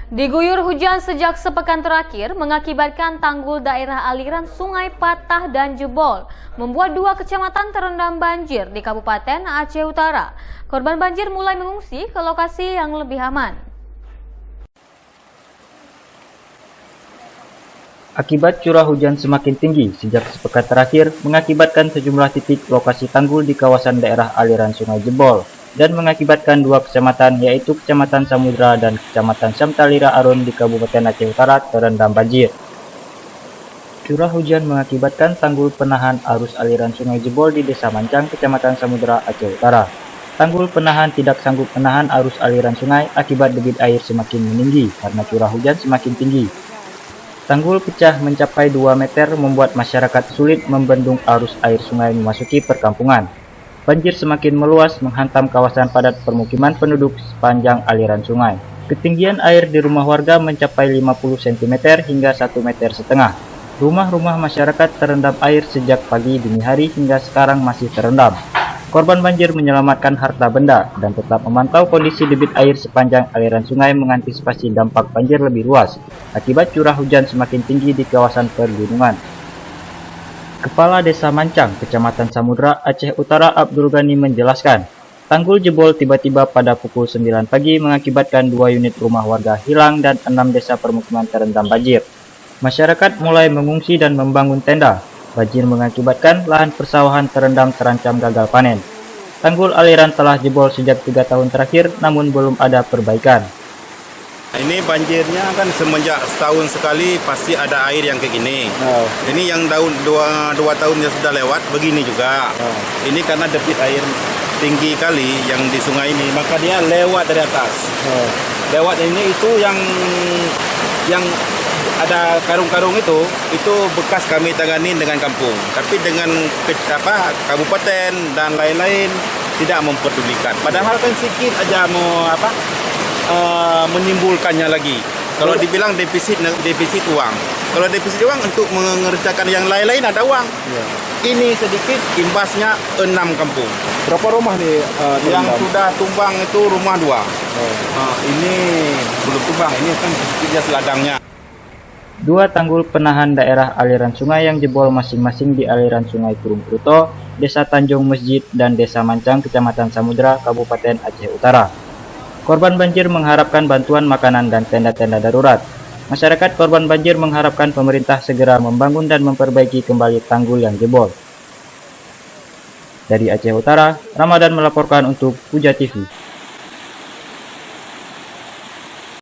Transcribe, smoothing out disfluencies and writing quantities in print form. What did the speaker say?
Diguyur hujan sejak sepekan terakhir mengakibatkan tanggul daerah aliran sungai patah dan jebol, membuat 2 kecamatan terendam banjir di Kabupaten Aceh Utara. Korban banjir mulai mengungsi ke lokasi yang lebih aman. Akibat curah hujan semakin tinggi sejak sepekan terakhir mengakibatkan sejumlah titik lokasi tanggul di kawasan daerah aliran sungai jebol dan mengakibatkan 2 kecamatan yaitu Kecamatan Samudra dan Kecamatan Samtalira Arun di Kabupaten Aceh Utara terendam banjir. Curah hujan mengakibatkan tanggul penahan arus aliran sungai jebol di Desa Mancang, Kecamatan Samudra, Aceh Utara. Tanggul penahan tidak sanggup menahan arus aliran sungai akibat debit air semakin meninggi karena curah hujan semakin tinggi. Tanggul pecah mencapai 2 meter membuat masyarakat sulit membendung arus air sungai memasuki perkampungan. Banjir semakin meluas menghantam kawasan padat permukiman penduduk sepanjang aliran sungai. Ketinggian air di rumah warga mencapai 50 cm hingga 1,5 meter. Rumah-rumah masyarakat terendam air sejak pagi dini hari hingga sekarang masih terendam. Korban banjir menyelamatkan harta benda dan tetap memantau kondisi debit air sepanjang aliran sungai mengantisipasi dampak banjir lebih luas akibat curah hujan semakin tinggi di kawasan pergunungan. Kepala Desa Mancang, Kecamatan Samudra, Aceh Utara Abdul Ghani menjelaskan, tanggul jebol tiba-tiba pada pukul 9 pagi mengakibatkan 2 unit rumah warga hilang dan 6 desa permukiman terendam banjir. Masyarakat mulai mengungsi dan membangun tenda. Banjir mengakibatkan lahan persawahan terendam terancam gagal panen. Tanggul aliran telah jebol sejak 3 tahun terakhir namun belum ada perbaikan. Ini banjirnya kan semenjak setahun sekali pasti ada air yang kayak gini. Ini yang dua tahun yang sudah lewat begini juga. Ini karena debit air tinggi kali yang di sungai ini, maka dia lewat dari atas. Lewat ini itu yang ada karung-karung itu bekas kami tangani dengan kampung. Tapi dengan kabupaten dan lain-lain tidak memperdulikan. Padahal kan sedikit aja menimbulkannya lagi. Kalau dibilang defisit uang. Kalau defisit uang untuk mengerjakan yang lain-lain ada uang. Ini sedikit imbasnya 6 kampung. Berapa rumah nih yang sudah tumbang itu rumah 2. Ini belum tumbang, ini kan sedikitnya seladangnya. 2 tanggul penahan daerah aliran sungai yang jebol masing-masing di aliran Sungai Kurung Pruto, Desa Tanjung Masjid, dan Desa Mancang, Kecamatan Samudra, Kabupaten Aceh Utara. Korban banjir mengharapkan bantuan makanan dan tenda-tenda darurat. Masyarakat korban banjir mengharapkan pemerintah segera membangun dan memperbaiki kembali tanggul yang jebol. Dari Aceh Utara, Ramadan melaporkan untuk Puja TV.